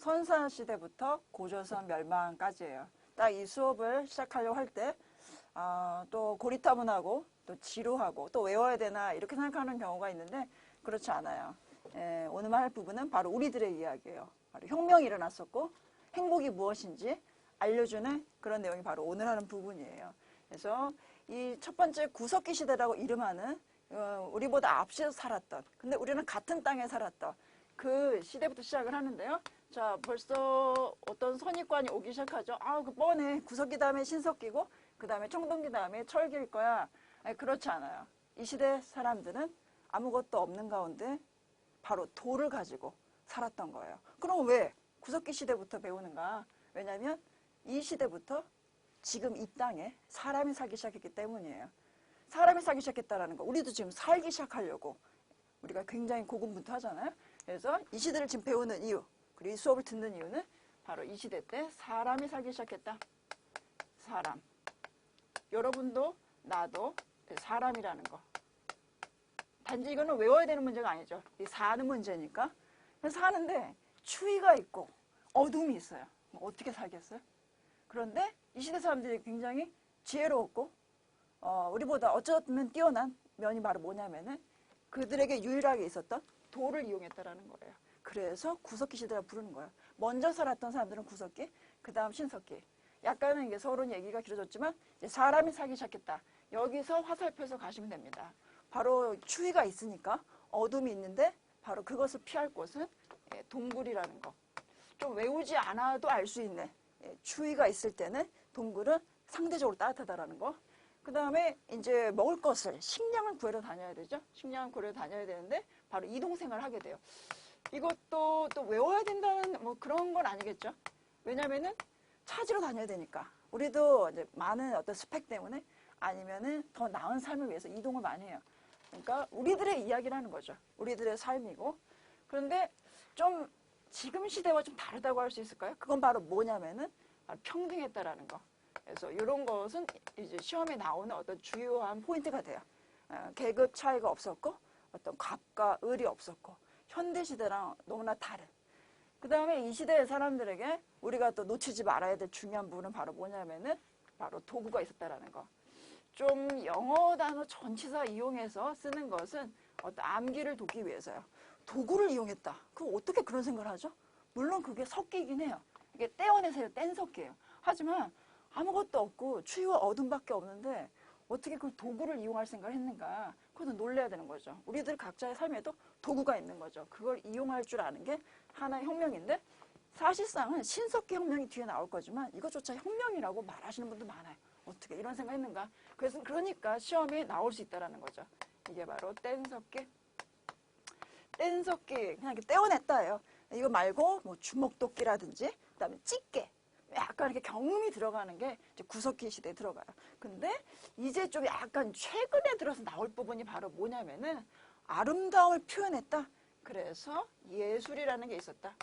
선사시대부터 고조선 멸망까지예요. 딱 이 수업을 시작하려고 할 때 또 고리타분하고 또 지루하고 또 외워야 되나 이렇게 생각하는 경우가 있는데 그렇지 않아요. 오늘 할 부분은 바로 우리들의 이야기예요. 바로 혁명이 일어났었고 행복이 무엇인지 알려주는 그런 내용이 바로 오늘 하는 부분이에요. 그래서 이 첫 번째 구석기 시대라고 이름하는 우리보다 앞서서 살았던, 근데 우리는 같은 땅에 살았던 그 시대부터 시작을 하는데요. 자, 벌써 어떤 선입관이 오기 시작하죠. 그 뻔해. 구석기 다음에 신석기고 그 다음에 청동기 다음에 철기일 거야. 아니, 그렇지 않아요. 이 시대 사람들은 아무것도 없는 가운데 바로 돌을 가지고 살았던 거예요. 그럼 왜 구석기 시대부터 배우는가? 왜냐하면 이 시대부터 지금 이 땅에 사람이 살기 시작했기 때문이에요. 사람이 살기 시작했다는 거. 우리도 지금 살기 시작하려고 우리가 굉장히 고군분투하잖아요. 그래서 이 시대를 지금 배우는 이유, 그리고 이 수업을 듣는 이유는 바로 이 시대 때 사람이 살기 시작했다. 사람. 여러분도 나도 사람이라는 거. 단지 이거는 외워야 되는 문제가 아니죠. 이 사는 문제니까. 사는데 추위가 있고 어둠이 있어요. 어떻게 살겠어요? 그런데 이 시대 사람들이 굉장히 지혜로웠고 우리보다 어쩌면 뛰어난 면이 바로 뭐냐면은 그들에게 유일하게 있었던 돌을 이용했다라는 거예요. 그래서 구석기 시대라고 부르는 거예요. 먼저 살았던 사람들은 구석기, 그 다음 신석기. 약간은 이게 서론 얘기가 길어졌지만 이제 사람이 살기 시작했다. 여기서 화살표에서 가시면 됩니다. 바로 추위가 있으니까 어둠이 있는데 바로 그것을 피할 곳은 동굴이라는 거. 좀 외우지 않아도 알 수 있는 추위가 있을 때는 동굴은 상대적으로 따뜻하다라는 거. 그 다음에 이제 먹을 것을 식량을 구하러 다녀야 되죠. 식량을 구하러 다녀야 되는데 바로 이동생활을 하게 돼요. 이것도 또 외워야 된다는 뭐 그런 건 아니겠죠. 왜냐면은 찾으러 다녀야 되니까. 우리도 이제 많은 어떤 스펙 때문에 아니면은 더 나은 삶을 위해서 이동을 많이 해요. 그러니까 우리들의 이야기라는 거죠. 우리들의 삶이고. 그런데 좀 지금 시대와 좀 다르다고 할 수 있을까요? 그건 바로 뭐냐면은 바로 평등했다라는 거. 그래서 이런 것은 이제 시험에 나오는 어떤 주요한 포인트가 돼요. 계급 차이가 없었고 어떤 갑과 을이 없었고 현대 시대랑 너무나 다른. 그 다음에 이 시대의 사람들에게 우리가 또 놓치지 말아야 될 중요한 부분은 바로 뭐냐면은 바로 도구가 있었다라는 거. 좀 영어 단어 전치사 이용해서 쓰는 것은 어떤 암기를 돕기 위해서요. 도구를 이용했다. 그럼 어떻게 그런 생각을 하죠? 물론 그게 섞이긴 해요. 이게 떼어내서 뗀석기예요. 하지만 아무것도 없고 추위와 어둠밖에 없는데 어떻게 그 도구를 이용할 생각을 했는가? 그것은 놀라야 되는 거죠. 우리들 각자의 삶에도 도구가 있는 거죠. 그걸 이용할 줄 아는 게 하나의 혁명인데 사실상은 신석기 혁명이 뒤에 나올 거지만 이것조차 혁명이라고 말하시는 분도 많아요. 어떻게 이런 생각 했는가? 그래서 그러니까 시험에 나올 수 있다는 거죠. 이게 바로 뗀석기. 뗀석기 그냥 이렇게 떼어냈다예요. 이거 말고 뭐 주먹도끼라든지 그다음에 찌개 약간 이렇게 경음이 들어가는 게 이제 구석기 시대에 들어가요. 근데 이제 좀 약간 최근에 들어서 나올 부분이 바로 뭐냐면은 아름다움을 표현했다. 그래서 예술이라는 게 있었다.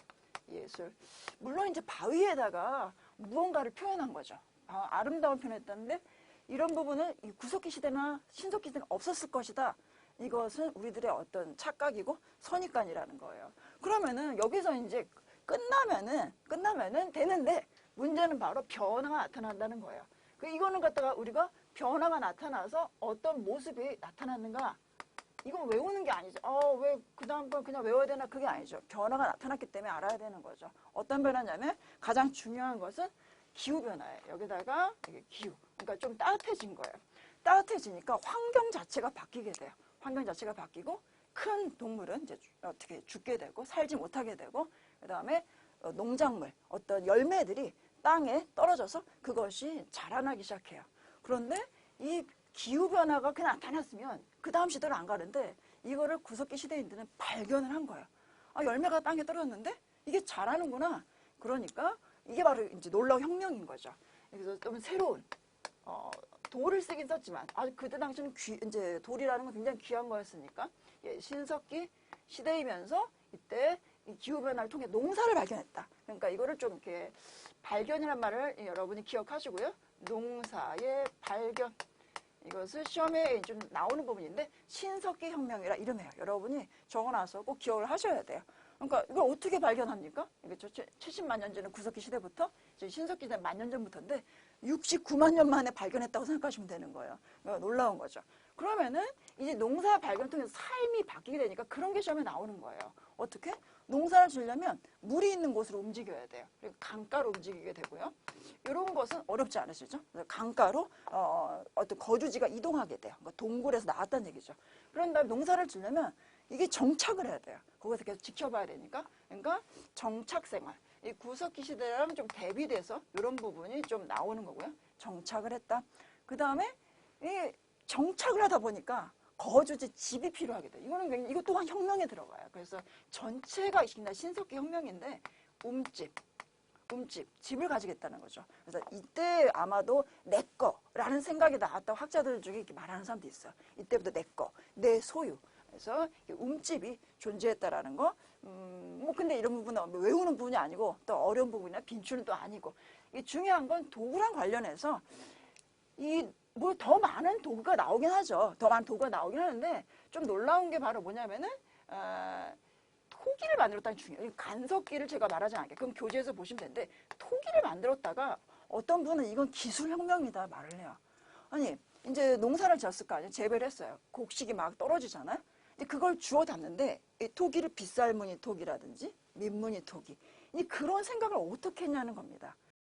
예술. 물론 이제 바위에다가 무언가를 표현한 거죠. 아름다움을 표현했다는데 이런 부분은 이 구석기 시대나 신석기 시대는 없었을 것이다. 이것은 우리들의 어떤 착각이고 선입관이라는 거예요. 그러면은 여기서 이제 끝나면은 되는데 문제는 바로 변화가 나타난다는 거예요. 이거는 갖다가 우리가 변화가 나타나서 어떤 모습이 나타났는가? 이건 외우는 게 아니죠. 왜 그 다음 건 그냥 외워야 되나? 그게 아니죠. 변화가 나타났기 때문에 알아야 되는 거죠. 어떤 변화냐면 가장 중요한 것은 기후변화예요. 여기다가 이게 기후. 그러니까 좀 따뜻해진 거예요. 따뜻해지니까 환경 자체가 바뀌게 돼요. 환경 자체가 바뀌고 큰 동물은 이제 어떻게 죽게 되고 살지 못하게 되고 그다음에 농작물, 어떤 열매들이 땅에 떨어져서 그것이 자라나기 시작해요. 그런데 이 기후변화가 그냥 나타났으면 그 다음 시대로 안 가는데 이거를 구석기 시대인들은 발견을 한 거예요. 열매가 땅에 떨어졌는데 이게 자라는구나. 그러니까 이게 바로 이제 놀라운 혁명인 거죠. 그래서 좀 새로운 돌을 쓰긴 썼지만 그때 당시는 이제 돌이라는 건 굉장히 귀한 거였으니까 신석기 시대이면서 이때 이 기후변화를 통해 농사를 발견했다. 그러니까 이거를 좀 이렇게 발견이란 말을 여러분이 기억하시고요. 농사의 발견. 이것을 시험에 좀 나오는 부분인데 신석기 혁명이라 이름해요. 여러분이 적어놔서 꼭 기억을 하셔야 돼요. 그러니까 이걸 어떻게 발견합니까? 이게 70만 년 전에 구석기 시대부터 신석기 시대 만 년 전부터인데 69만 년 만에 발견했다고 생각하시면 되는 거예요. 그러니까 놀라운 거죠. 그러면은 이제 농사 발견을 통해서 삶이 바뀌게 되니까 그런 게 시험에 나오는 거예요. 어떻게? 농사를 지으려면 물이 있는 곳으로 움직여야 돼요. 그리고 강가로 움직이게 되고요. 이런 것은 어렵지 않으시죠? 강가로 어떤 거주지가 이동하게 돼요. 그러니까 동굴에서 나왔다는 얘기죠. 그런 다음에 농사를 지으려면 이게 정착을 해야 돼요. 거기서 계속 지켜봐야 되니까. 그러니까 정착생활. 이 구석기 시대랑 좀 대비돼서 이런 부분이 좀 나오는 거고요. 정착을 했다. 그 다음에 이 정착을 하다 보니까 거주지 집이 필요하게 돼요. 이것 또한 혁명에 들어가요. 그래서 전체가 신석기 혁명인데 집을 가지겠다는 거죠. 그래서 이때 아마도 내 거라는 생각이 나왔다고 학자들 중에 이렇게 말하는 사람도 있어요. 이때부터 내 거, 내 소유. 그래서 움집이 존재했다라는 거. 뭐 근데 이런 부분은 외우는 부분이 아니고 또 어려운 부분이나 빈출은 또 아니고. 이게 중요한 건 도구랑 관련해서 뭐 더 많은 도구가 나오긴 하죠. 더 많은 도구가 나오긴 하는데 좀 놀라운 게 바로 뭐냐면은 토기를 만들었다는 중요해요. 간석기를 제가 말하지 않게 그럼 교재에서 보시면 되는데 토기를 만들었다가 어떤 분은 이건 기술혁명이다 말을 해요. 아니 이제 농사를 지었을 거 아니에요. 재배를 했어요. 곡식이 막 떨어지잖아요. 근데 그걸 주워 담는데 이 토기를 빗살무늬 토기라든지 민무늬 토기 그런 생각을 어떻게 했냐는 겁니다.